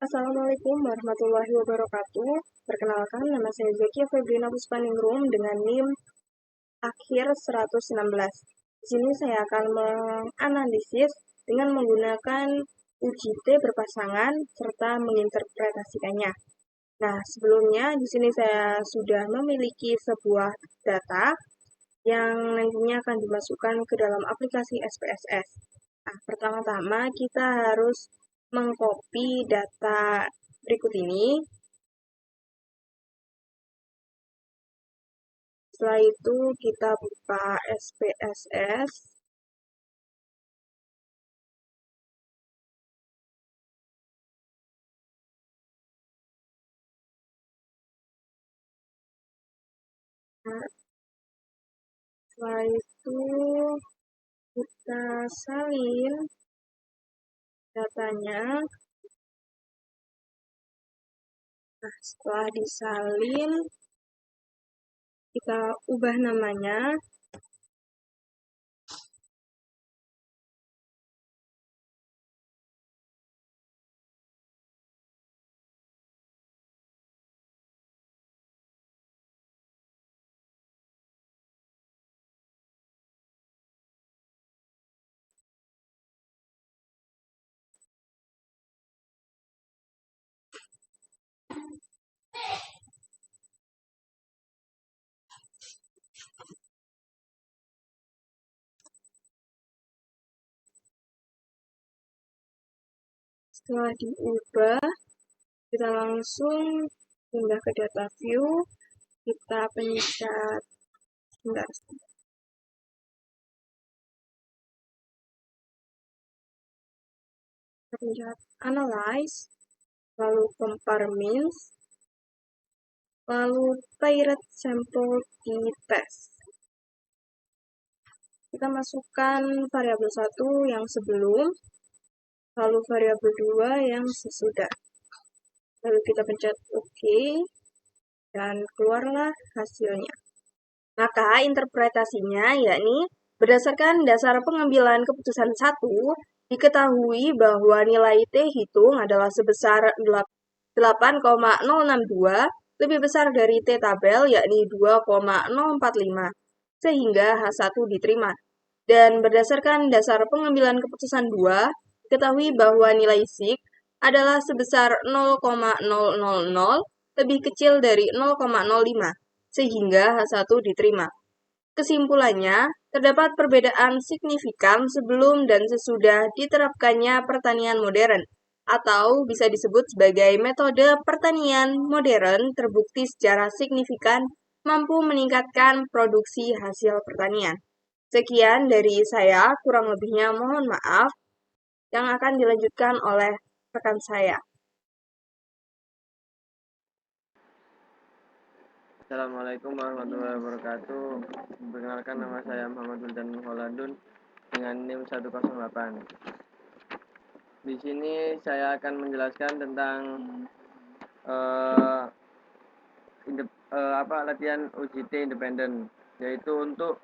Assalamualaikum warahmatullahi wabarakatuh. Perkenalkan, nama saya Zakia Febrina Puspaningrum dengan NIM akhir 116. Di sini saya akan menganalisis dengan menggunakan UJT berpasangan serta menginterpretasikannya. Nah, sebelumnya di sini saya sudah memiliki sebuah data yang nantinya akan dimasukkan ke dalam aplikasi SPSS. Nah, pertama-tama kita harus mengcopy data berikut ini. Setelah itu kita buka SPSS. Nah, setelah itu kita salin datanya. Nah, setelah disalin, kita ubah namanya. Setelah diubah, kita langsung pindah ke data view. Kita pencet analyze, lalu compare means, lalu paired sample t-test. Kita masukkan variabel 1 yang sebelum, lalu variabel 2 yang sesudah. Lalu kita pencet OK, dan keluarlah hasilnya. Maka interpretasinya yakni berdasarkan dasar pengambilan keputusan 1, diketahui bahwa nilai T hitung adalah sebesar 8,062 lebih besar dari T tabel yakni 2,045 sehingga H1 diterima. Dan berdasarkan dasar pengambilan keputusan 2, diketahui bahwa nilai SIK adalah sebesar 0,000 lebih kecil dari 0,05 sehingga H1 diterima. Kesimpulannya, terdapat perbedaan signifikan sebelum dan sesudah diterapkannya pertanian modern, atau bisa disebut sebagai metode pertanian modern terbukti secara signifikan mampu meningkatkan produksi hasil pertanian. Sekian dari saya, kurang lebihnya mohon maaf, yang akan dilanjutkan oleh rekan saya. Assalamualaikum warahmatullahi wabarakatuh. Perkenalkan, nama saya Muhammad Wildan Holadun dengan NIM 108. Di sini saya akan menjelaskan tentang latihan UJT independen, yaitu untuk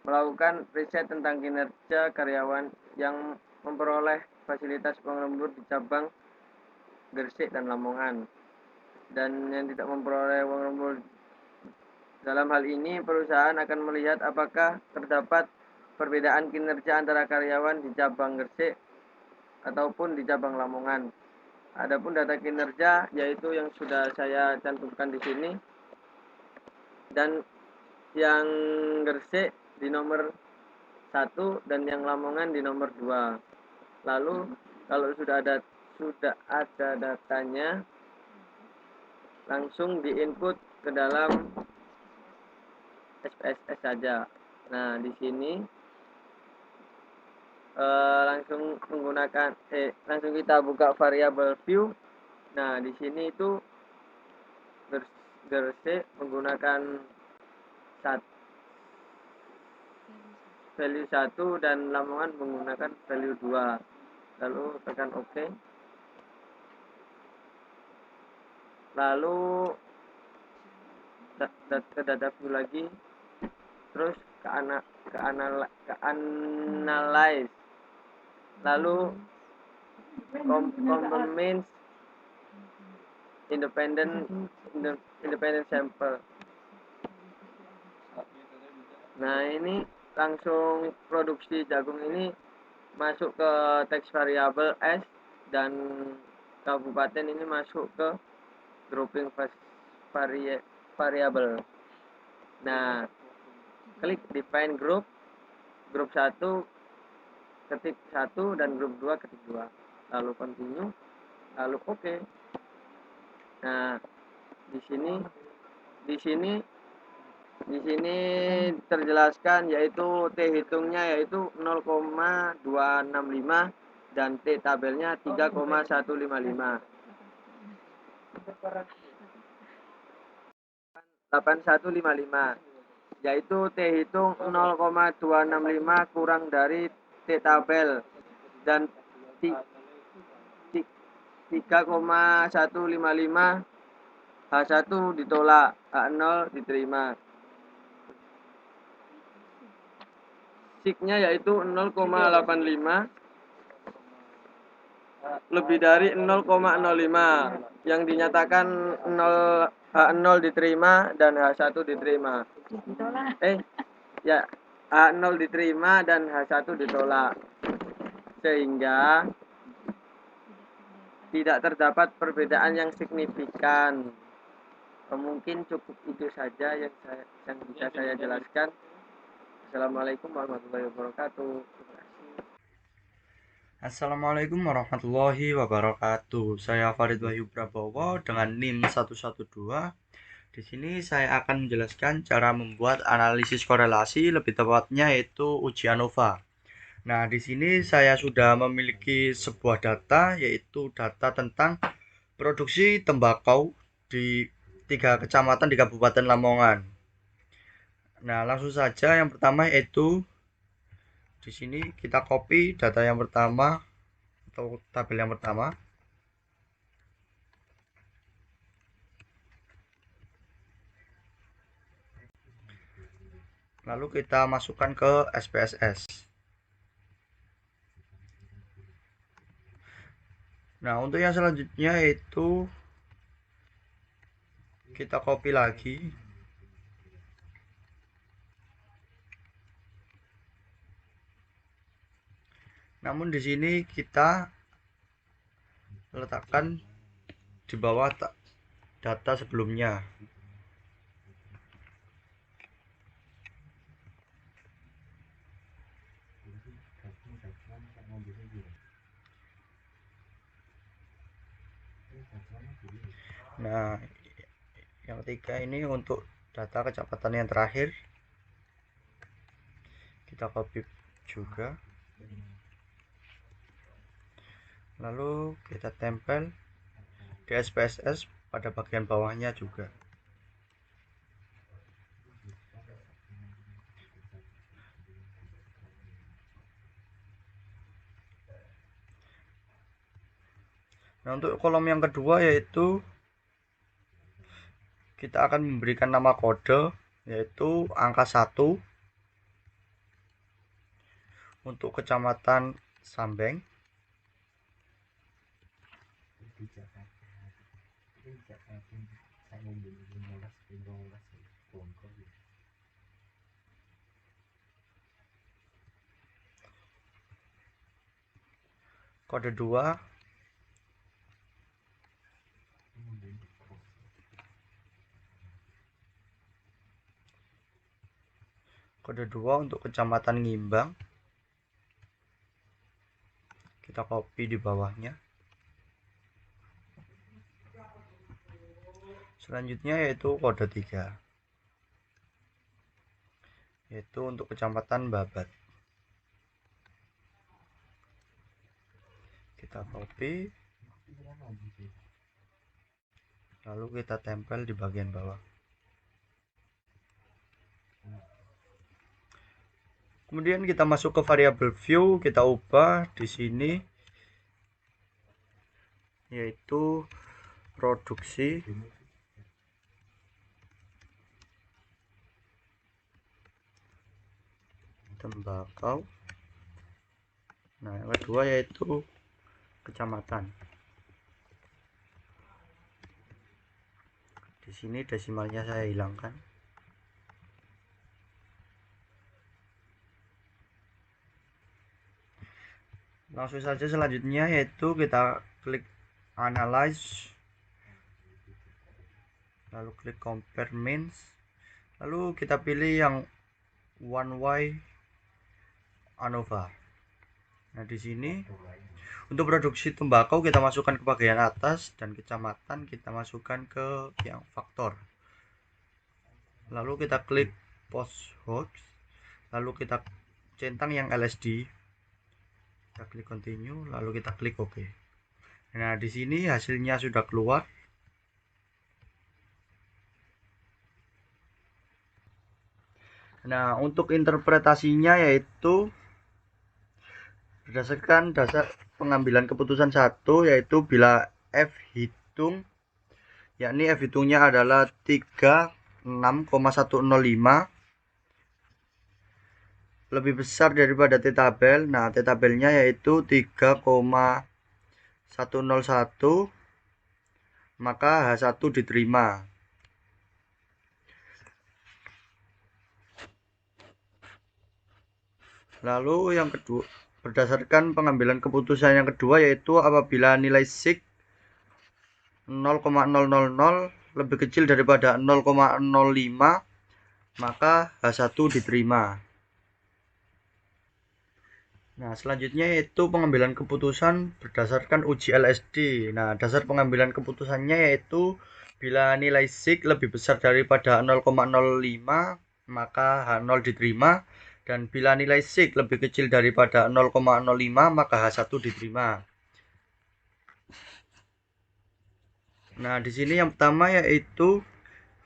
melakukan riset tentang kinerja karyawan yang memperoleh fasilitas pengelembur di cabang Gresik dan Lamongan, dan yang tidak memperoleh pengelembur. Dalam hal ini, perusahaan akan melihat apakah terdapat perbedaan kinerja antara karyawan di cabang Gresik ataupun di cabang Lamongan. Adapun data kinerja yaitu yang sudah saya cantumkan di sini, dan yang Gresik di nomor 1 dan yang Lamongan di nomor 2. Lalu kalau sudah ada datanya, langsung diinput ke dalam SPSS saja. Nah, di sini langsung kita buka variabel view. Nah, di sini itu Gresik menggunakan value 1 dan Lamongan menggunakan value 2. Lalu tekan OK. Lalu ke data view lagi, terus ke analyze, lalu compare means, independent sampel. Nah, ini langsung produksi jagung ini masuk ke teks variabel S, dan kabupaten ini masuk ke grouping variabel. Nah, klik define group 1 ketik 1 dan grup 2 ketik 2, lalu continue, lalu oke. Nah, di sini terjelaskan yaitu T hitungnya yaitu 0,265 dan T tabelnya 3,155. 8155, yaitu T hitung 0,265 kurang dari T tabel dan 3,155, H1 ditolak, H0 diterima. Signya yaitu 0,85 lebih dari 0,05, yang dinyatakan H0 diterima dan H1 diterima. H0 diterima dan H1 ditolak, sehingga tidak terdapat perbedaan yang signifikan. Mungkin cukup itu saja yang bisa saya jelaskan. Assalamualaikum warahmatullahi wabarakatuh. Assalamualaikum warahmatullahi wabarakatuh. Saya Farid Wahyu Prabowo dengan NIM 112. Di sini saya akan menjelaskan cara membuat analisis korelasi, lebih tepatnya yaitu uji ANOVA. Nah, di sini saya sudah memiliki sebuah data, yaitu data tentang produksi tembakau di 3 kecamatan di Kabupaten Lamongan. Nah, langsung saja yang pertama yaitu di sini kita copy data yang pertama atau tabel yang pertama. Lalu kita masukkan ke SPSS. Nah, untuk yang selanjutnya yaitu kita copy lagi. Namun di sini kita letakkan di bawah data sebelumnya. Nah, yang ketiga ini untuk data kecamatan yang terakhir. Kita copy juga. Lalu kita tempel di SPSS pada bagian bawahnya juga. Nah, untuk kolom yang kedua yaitu kita akan memberikan nama kode yaitu angka 1 untuk kecamatan Sambeng. Kode 2 untuk kecamatan Ngimbang. Kita copy di bawahnya. Selanjutnya yaitu kode 3 yaitu untuk kecamatan Babat. Kita copy, lalu kita tempel di bagian bawah. Kemudian kita masuk ke variabel view, kita ubah di sini yaitu produksi tembakau. Nah, yang kedua yaitu kecamatan. di sini desimalnya saya hilangkan. Langsung saja selanjutnya yaitu kita klik analyze, lalu klik compare means, lalu kita pilih yang one way ANOVA. Nah, di sini untuk produksi tembakau kita masukkan ke bagian atas dan kecamatan kita masukkan ke yang faktor. Lalu kita klik post host, lalu kita centang yang LSD. Kita klik continue, lalu kita klik OK. Nah, di sini hasilnya sudah keluar. Nah, untuk interpretasinya yaitu berdasarkan dasar pengambilan keputusan 1, yaitu bila F hitung, yakni F hitungnya adalah 36,105 lebih besar daripada T tabel. Nah, T tabelnya yaitu 3,101, maka H1 diterima. Lalu yang kedua, berdasarkan pengambilan keputusan yang kedua yaitu apabila nilai sig 0,000 lebih kecil daripada 0,05, maka H1 diterima. Nah, selanjutnya yaitu pengambilan keputusan berdasarkan uji LSD. Nah, dasar pengambilan keputusannya yaitu bila nilai sig lebih besar daripada 0,05, maka H0 diterima, dan bila nilai sig lebih kecil daripada 0,05, maka H1 diterima. Nah, di sini yang pertama yaitu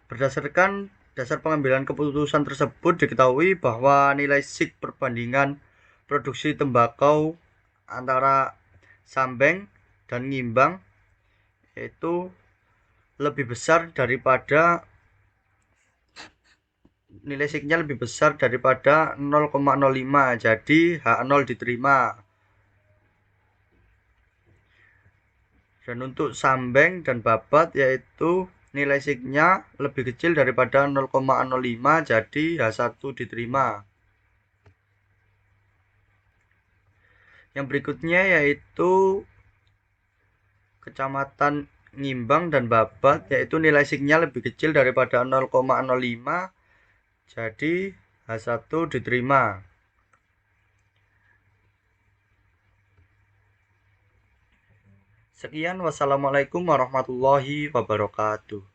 berdasarkan dasar pengambilan keputusan tersebut diketahui bahwa nilai sig perbandingan produksi tembakau antara Sambeng dan Ngimbang yaitu lebih besar daripada nilai signya lebih besar daripada 0,05, jadi H0 diterima. Dan untuk Sambeng dan Babat yaitu nilai signya lebih kecil daripada 0,05, jadi H1 diterima. Yang berikutnya yaitu kecamatan Ngimbang dan Babat yaitu nilai signya lebih kecil daripada 0,05, jadi H1 diterima. Sekian, wassalamualaikum warahmatullahi wabarakatuh.